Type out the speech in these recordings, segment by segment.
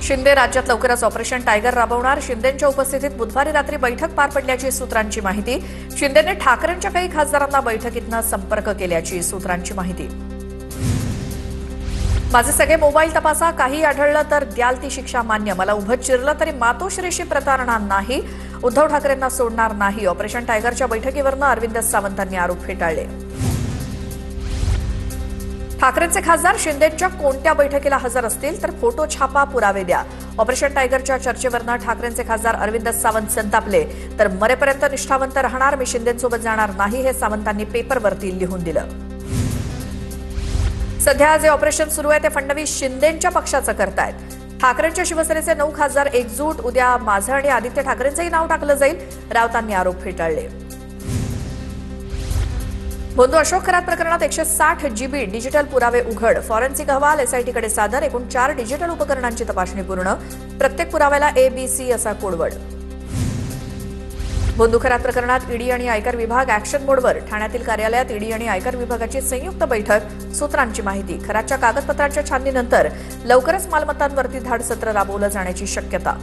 शिंदे राज्यात लवकरच operation tiger राबवणार. शिंदेंच्या उपस्थितीत बुधवारी रात्री बैठक पार पडल्याची सूत्रांची माहिती. शिंदेने ठाकरेंच्या काही खासदारांना बैठकीतनं संपर्क केल्याची सूत्रांची माहिती. माझे सगळे मोबाईल तपासा, काही आढळलं तर द्याल ती शिक्षा मान्य. मला उभं चिरलं तरी मातोश्रीशी प्रतारणार नाही. उद्धव ठाकरेंना सोडणार नाही. ऑपरेशन टायगरच्या बैठकीवरनं अरविंद सावंतांनी आरोप फेटाळले. ठाकरेंचे खासदार शिंदेंच्या कोणत्या बैठकीला हजर असतील तर फोटो छापा, पुरावे द्या. ऑपरेशन टायगरच्या चर्चेवरनं ठाकरेंचे खासदार अरविंद सावंत संतापले. तर मरेपर्यंत निष्ठावंत राहणार, मी शिंदेंसोबत जाणार नाही, हे सावंतांनी पेपरवरती लिहून दिलं. सध्या जे ऑपरेशन सुरू आहे ते फडणवीस शिंदेंच्या पक्षाचं करतायत. ठाकरेंच्या शिवसेनेचे 9 खासदार एकजूट. उद्या माझं आणि आदित्य ठाकरेंचंही नाव टाकलं जाईल, राऊतांनी आरोप फेटाळले. बोंधू अशोक खरात प्रकरणात 160 GB डिजिटल पुरावे उघड. फॉरेन्सिक अहवाल एसआयटीकडे सादर. एकूण 4 डिजिटल उपकरणांची तपासणी पूर्ण. प्रत्येक पुराव्याला ABC असा कोडवर्ड. बोंधू खरात प्रकरणात ईडी आणि आयकर विभाग ऍक्शन मोडवर. ठाण्यातील कार्यालयात ईडी आणि आयकर विभागाची संयुक्त बैठक. सूत्रांची माहिती. खरातच्या कागदपत्रांच्या छाननीनंतर लवकरच मालमत्तांवरती धाड सत्र राबवलं जाण्याची शक्यता.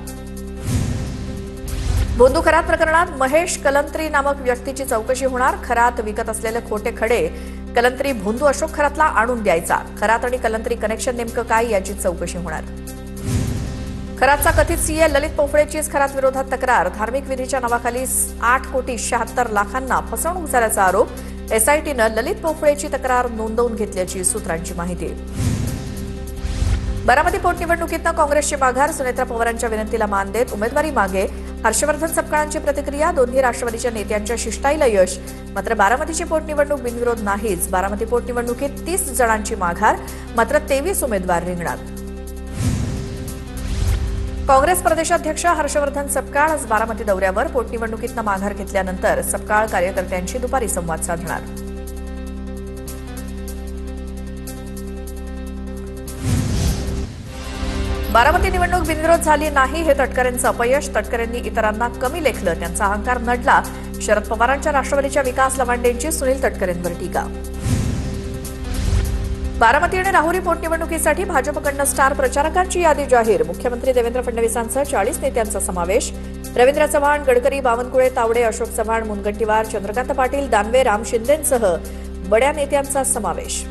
बोंधू खरात प्रकरणात महेश कलंत्री नामक व्यक्तीची चौकशी होणार. खरात विकत असलेले खोटे खडे कलंत्री बोंधू अशोक खरातला आणून द्यायचा. खरात आणि कलंत्री कनेक्शन नेमकं काय याची चौकशी होणार. खरातचा कथित सीए ललित पोफळेचीच खरात विरोधात तक्रार. धार्मिक विधीच्या नावाखाली 8,76,00,000 फसवणूक झाल्याचा आरोप. एसआयटीनं ललित पोफळेची तक्रार नोंदवून घेतल्याची सूत्रांची माहिती. बारामती पोटनिवडणुकीतनं काँग्रेसची माघार. सुनेत्रा पवारांच्या विनंतीला मान देत उमेदवारी मागे. हर्षवर्धन सपकाळांची प्रतिक्रिया. दोन्ही राष्ट्रवादीच्या नेत्यांच्या शिष्टाईला यश. मात्र बारामतीची पोटनिवडणूक बिनविरोध नाहीच. बारामती पोटनिवडणुकीत 30 जणांची माघार, मात्र 23 उमेदवार रिंगणात. काँग्रेस प्रदेशाध्यक्ष हर्षवर्धन सपकाळ आज बारामती दौऱ्यावर. पोटनिवडणुकीतनं माघार घेतल्यानंतर सपकाळ कार्यकर्त्यांशी दुपारी संवाद साधणार. बारामती निवडणूक बिनविरोध झाली नाही, हे तटकरेंचं अपयश. तटकरेंनी इतरांना कमी लेखलं, त्यांचा अहंकार नडला. शरद पवारांच्या राष्ट्रवादीच्या विकास लवांडेंची सुनील तटकरेंवर टीका. बारामती आणि राहुरी पोटनिवडणुकीसाठी भाजपकडनं स्टार प्रचारकांची यादी जाहीर. मुख्यमंत्री देवेंद्र फडणवीसांसह 40 नेत्यांचा समावेश. रवींद्र चव्हाण, गडकरी, बावनकुळे, तावडे, अशोक चव्हाण, मुनगंटीवार, चंद्रकांत पाटील, दानवे, राम शिंदेंसह बड्या नेत्यांचा समावेश.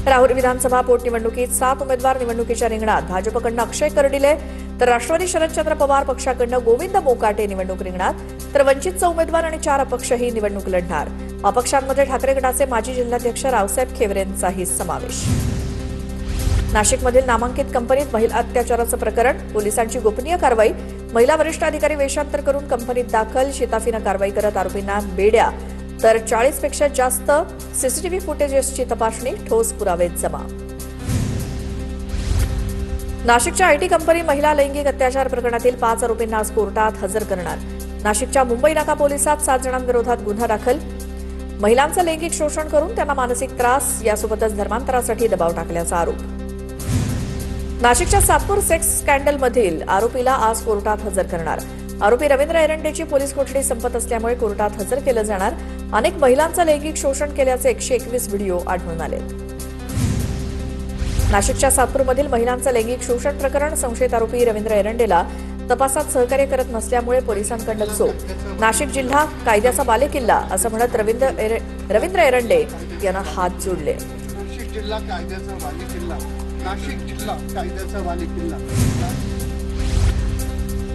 राहुरी विधानसभा पोटनिवडणुकीत 7 उमेदवार निवडणुकीच्या रिंगणात. भाजपकडनं अक्षय कर्डिले तर राष्ट्रवादी शरदचंद्र पवार पक्षाकडनं गोविंद मोकाटे निवडणूक रिंगणात. तर वंचितचा उमेदवार आणि 4 अपक्षही निवडणूक लढणार. अपक्षांमध्ये ठाकरे गटाचे माजी जिल्हाध्यक्ष रावसाहेब खेवरेंचाही समावेश. नाशिकमधील नामांकित कंपनीत महिला अत्याचाराचं प्रकरण. पोलिसांची गोपनीय कारवाई. महिला वरिष्ठ अधिकारी वेषांतर करून कंपनीत दाखल. शिताफीनं कारवाई करत आरोपींना बेड्या. तर 40 पेक्षा जास्त सीसीटीव्ही फुटेजेसची तपासणी. ठोस पुरावे जमा. नाशिकच्या आयटी कंपनी महिला लैंगिक अत्याचार प्रकरणातील 5 आरोपींना आज कोर्टात हजर करणार. नाशिकच्या मुंबई नाका पोलिसात 7 जणांविरोधात गुन्हा दाखल. महिलांचं लैंगिक शोषण करून त्यांना मानसिक त्रास, यासोबतच धर्मांतरासाठी दबाव टाकल्याचा आरोप. नाशिकच्या सातपूर सेक्स स्कॅन्डलमधील आरोपीला आज कोर्टात हजर करणार. आरोपी रवींद्र एरंडेची पोलीस कोठडी संपत असल्यामुळे कोर्टात हजर केलं जाणार. अनेक महिलांचं लैंगिक शोषण केल्याचे 121 व्हिडिओ आढळून आले. नाशिकच्या सातपूरमधील महिलांचं लैंगिक शोषण प्रकरण. संशयित आरोपी रवींद्र एरंडेला तपासात सहकार्य करत नसल्यामुळे पोलिसांकडून चोप. नाशिक जिल्हा कायद्याचा बालेकिल्ला असं म्हणत रवींद्र एरंडे यांना हात जोडले.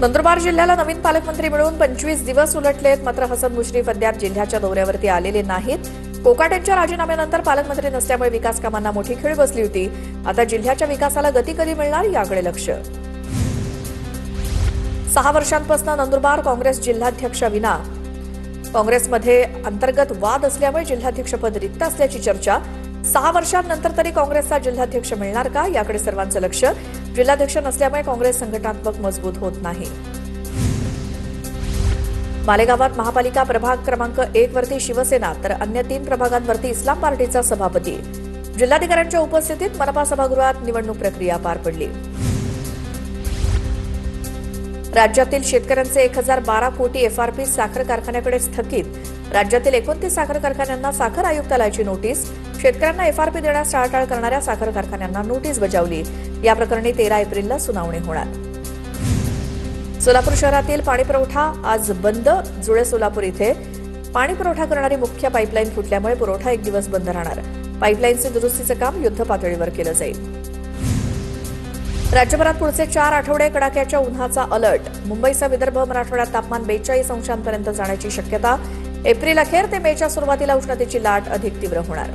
नंदुरबार जिल्ह्याला नवीन पालकमंत्री मिळून 25 दिवस उलटलेत. मात्र हसन मुश्रीफ अद्याप जिल्ह्याच्या दौऱ्यावरती आलेले नाहीत. कोकाटेंच्या राजीनाम्यानंतर पालकमंत्री नसल्यामुळे विकास कामांना मोठी खीळ बसली होती. आता जिल्ह्याच्या विकासाला गती कधी मिळणार याकडे लक्ष. 6 वर्षांपासून नंदुरबार काँग्रेस जिल्हाध्यक्ष विना. काँग्रेसमध्ये अंतर्गत वाद असल्यामुळे जिल्हाध्यक्षपद रिक्त असल्याची चर्चा. 6 वर्षांनंतर तरी काँग्रेसचा जिल्हाध्यक्ष मिळणार का याकडे सर्वांचं लक्ष. जिल्हाध्यक्ष नसल्यामुळे काँग्रेस संघटनात्मक मजबूत होत नाही. मालेगावात महापालिका प्रभाग क्रमांक 1 वरती शिवसेना तर अन्य 3 प्रभागांवरती इस्लाम पार्टीचा सभापती. जिल्हाधिकाऱ्यांच्या उपस्थितीत मनपा सभागृहात निवडणूक प्रक्रिया पार पडली. राज्यातील शेतकऱ्यांचे 1012 कोटी एफआरपी साखर कारखान्याकडे स्थगित. राज्यातील 29 साखर कारखान्यांना साखर आयुक्तालयाची नोटीस. शेतकऱ्यांना एफआरपी देण्यास टाळाटाळ करणाऱ्या साखर कारखान्यांना नोटीस बजावली. या प्रकरणी 13 एप्रिलला सुनावणी होणार. सोलापूर शहरातील पाणीपुरवठा आज बंद. जुळे सोलापूर इथे पाणीपुरवठा करणारी मुख्य पाईपलाईन फुटल्यामुळे पुरवठा एक दिवस बंद राहणार. पाईपलाईनचे दुरुस्तीचे काम युद्धपातळीवर केलं जाईल. राज्यभरात पुढचे 4 आठवडे कडाक्याच्या उन्हाचा अलर्ट. मुंबईसह विदर्भ मराठवाड्यात तापमान 42 अंशांपर्यंत जाण्याची शक्यता. एप्रिल अखेर ते मेच्या सुरुवातीला उष्णतेची लाट अधिक तीव्र होणार.